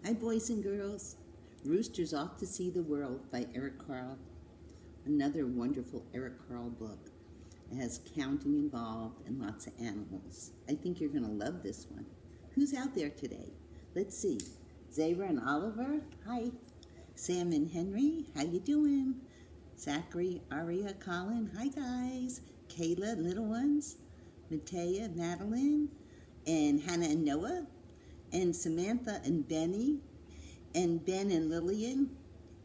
Hi, boys and girls. Rooster's Off to See the World by Carle. Another wonderful Carle book. It has counting involved and lots of animals. I think you're going to love this one. Who's out there today? Let's see. Zara and Oliver. Hi. Sam and Henry. How you doing? Zachary, Aria, Colin. Hi, guys. Kayla, little ones. Matea, Madeline. And Hannah and Noah. And Samantha and Benny, and Ben and Lillian,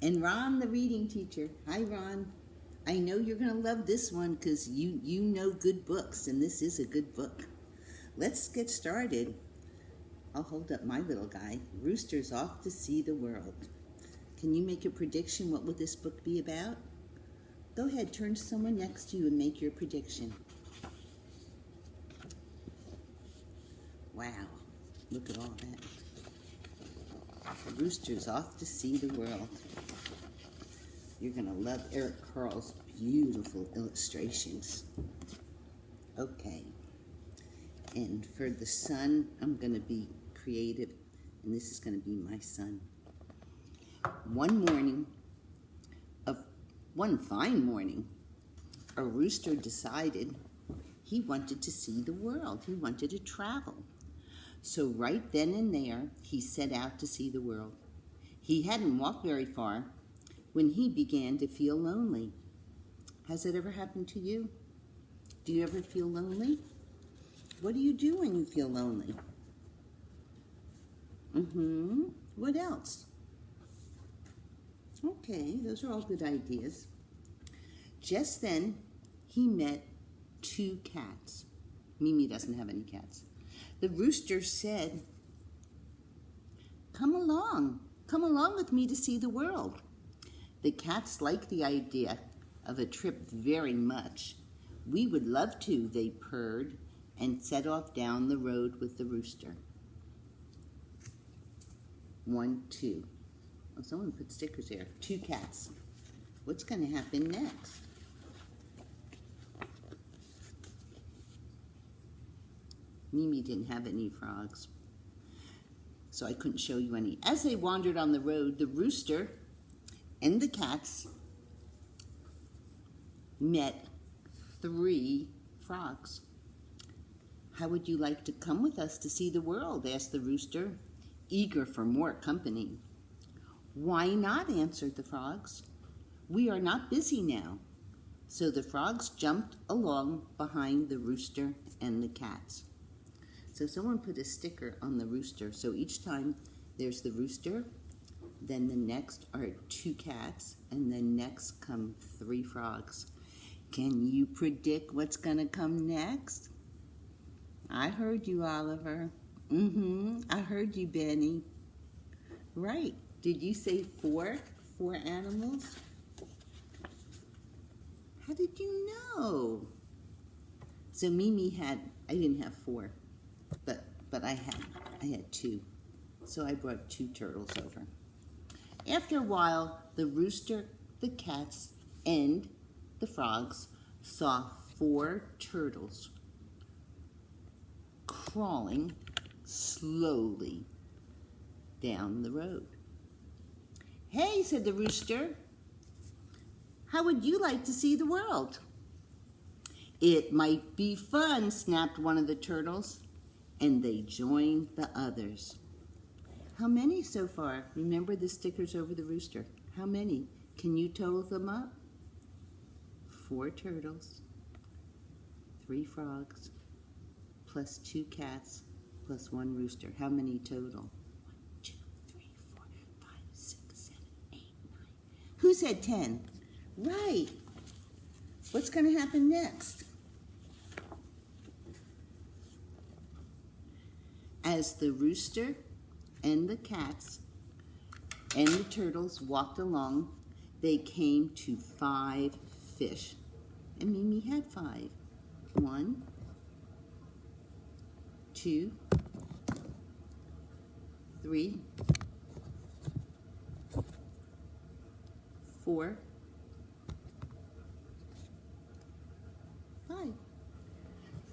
and Ron, the reading teacher. Hi, Ron. I know you're going to love this one because you know good books, and this is a good book. Let's get started. I'll hold up my little guy. Rooster's Off to See the World. Can you make a prediction? What would this book be about? Go ahead, turn to someone next to you and make your prediction. Wow. Look at all that. Rooster's Off to See the World. You're going to love Carle's beautiful illustrations. Okay. And for the sun, I'm going to be creative, and this is going to be my sun. One fine morning, a rooster decided he wanted to see the world. He wanted to travel. So right then and there, he set out to see the world. He hadn't walked very far when he began to feel lonely. Has it ever happened to you? Do you ever feel lonely? What do you do when you feel lonely? What else? Okay, those are all good ideas. Just then, he met two cats. Mimi doesn't have any cats. The rooster said, come along with me to see the world. The cats liked the idea of a trip very much. We would love to, they purred, and set off down the road with the rooster. 1, 2. Oh, someone put stickers there. 2 cats. What's going to happen next? Mimi didn't have any frogs, so I couldn't show you any. As they wandered on the road, the rooster and the cats met 3 frogs. How would you like to come with us to see the world? Asked the rooster, eager for more company. Why not? Answered the frogs. We are not busy now. So the frogs jumped along behind the rooster and the cats. So someone put a sticker on the rooster. So each time there's the rooster, then the next are 2 cats, and then next come 3 frogs. Can you predict what's going to come next? I heard you, Oliver. I heard you, Benny. Right. Did you say 4? 4 animals? How did you know? So Mimi I didn't have 4. But I had 2, so I brought 2 turtles over. After a while, the rooster, the cats, and the frogs saw 4 turtles crawling slowly down the road. Hey, said the rooster, how would you like to see the world? It might be fun, snapped one of the turtles. And they joined the others. How many so far? Remember the stickers over the rooster. How many? Can you total them up? 4 turtles, 3 frogs, plus 2 cats, plus 1 rooster. How many total? 1, 2, 3, 4, 5, 6, 7, 8, 9. Who said 10? Right. What's going to happen next? As the rooster and the cats and the turtles walked along, they came to 5 fish. And Mimi had 5. 1, 2, 3, 4, 5.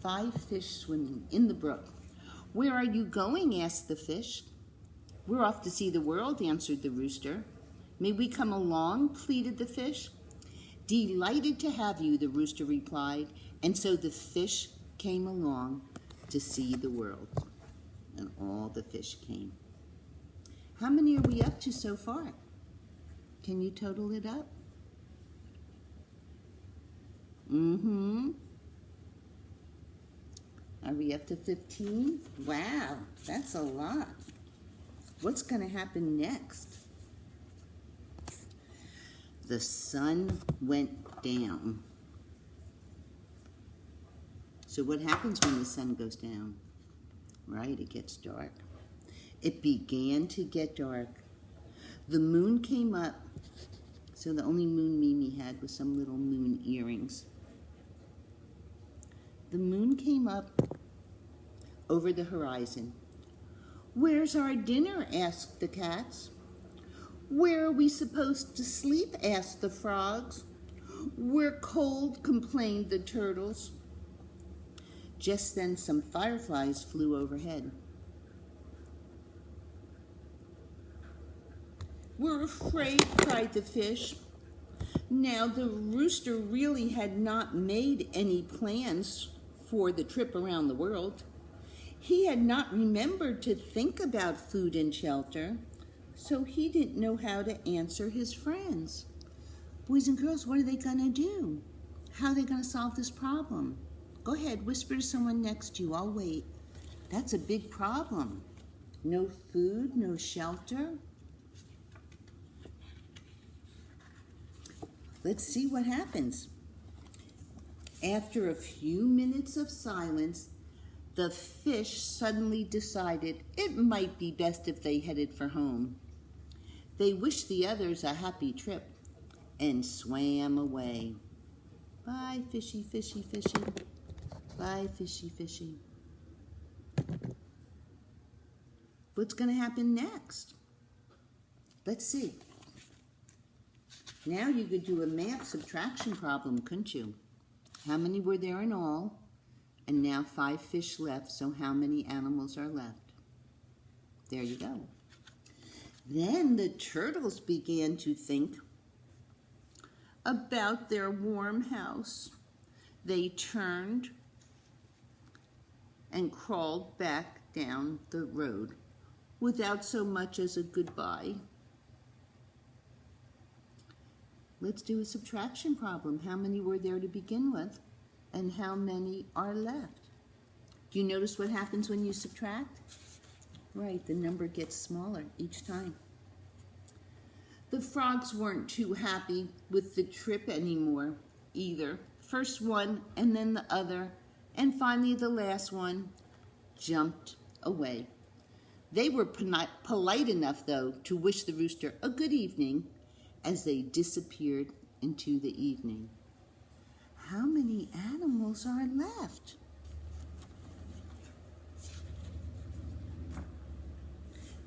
5 fish swimming in the brook. Where are you going? Asked the fish. "We're off to see the world," answered the rooster. "May we come along?" pleaded the fish. "Delighted to have you," the rooster replied, and so the fish came along to see the world. And all the fish came. How many are we up to so far? Can you total it up? Are we up to 15? Wow, that's a lot. What's going to happen next? The sun went down. So what happens when the sun goes down? Right, it gets dark. It began to get dark. The moon came up. So the only moon Mimi had was some little moon earrings. The moon came up over the horizon. "Where's our dinner?" asked the cats. "Where are we supposed to sleep?" asked the frogs. "We're cold," complained the turtles. Just then some fireflies flew overhead. "We're afraid," cried the fish. Now the rooster really had not made any plans for the trip around the world. He had not remembered to think about food and shelter, so he didn't know how to answer his friends. Boys and girls, what are they going to do? How are they going to solve this problem? Go ahead, whisper to someone next to you. I'll wait. That's a big problem. No food, no shelter. Let's see what happens. After a few minutes of silence, the fish suddenly decided it might be best if they headed for home. They wished the others a happy trip and swam away. Bye, fishy, fishy, fishy. Bye, fishy, fishy. What's going to happen next? Let's see. Now you could do a math subtraction problem, couldn't you? How many were there in all? And now 5 fish left, so how many animals are left? There you go. Then the turtles began to think about their warm house. They turned and crawled back down the road without so much as a goodbye. Let's do a subtraction problem. How many were there to begin with, and how many are left? Do you notice what happens when you subtract? Right, the number gets smaller each time. The frogs weren't too happy with the trip anymore either. First one, and then the other, and finally the last one jumped away. They were polite enough, though, to wish the rooster a good evening as they disappeared into the evening. How many animals are left?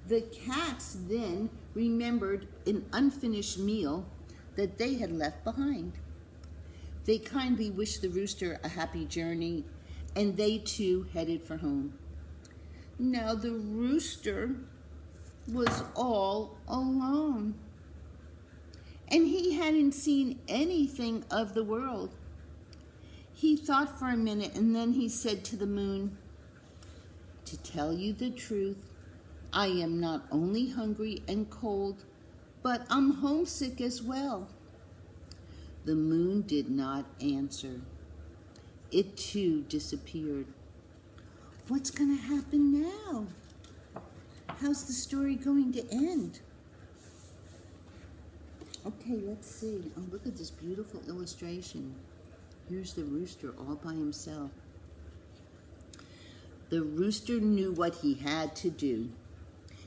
The cats then remembered an unfinished meal that they had left behind. They kindly wished the rooster a happy journey, and they too headed for home. Now the rooster was all alone, and he hadn't seen anything of the world. He thought for a minute, and then he said to the moon, "To tell you the truth, I am not only hungry and cold, but I'm homesick as well." The moon did not answer. It too disappeared. What's going to happen now? How's the story going to end? Okay, let's see. Oh, look at this beautiful illustration. Here's the rooster all by himself. The rooster knew what he had to do.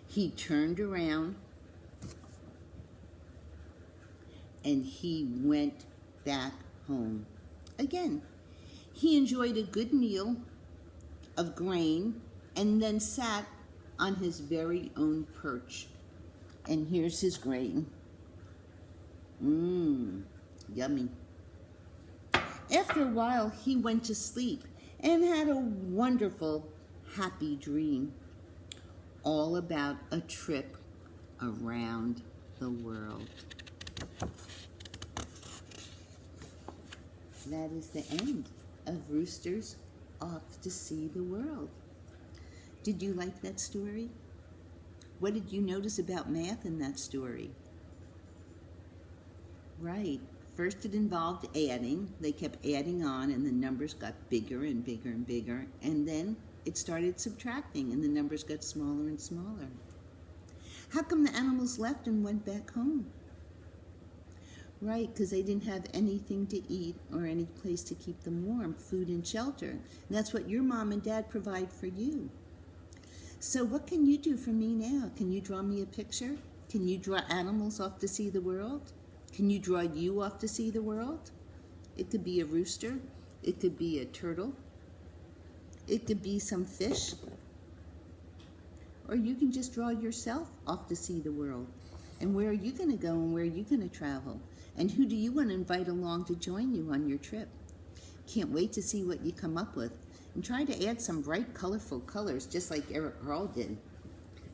He turned around and he went back home. Again, he enjoyed a good meal of grain and then sat on his very own perch. And here's his grain. Yummy. After a while, he went to sleep and had a wonderful, happy dream. all about a trip around the world. That is the end of Rooster's Off to See the World. Did you like that story? What did you notice about math in that story? Right. First it involved adding. They kept adding on and the numbers got bigger and bigger and bigger. And then it started subtracting and the numbers got smaller and smaller. How come the animals left and went back home? Right, because they didn't have anything to eat or any place to keep them warm, food and shelter. And that's what your mom and dad provide for you. So what can you do for me now? Can you draw me a picture? Can you draw animals off to see the world? Can you draw you off to see the world? It could be a rooster. It could be a turtle. It could be some fish. Or you can just draw yourself off to see the world. And where are you going to go and where are you going to travel? And who do you want to invite along to join you on your trip? Can't wait to see what you come up with. And try to add some bright, colorful colors, just like Carle did.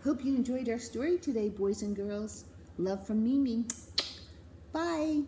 Hope you enjoyed our story today, boys and girls. Love from Mimi. Bye.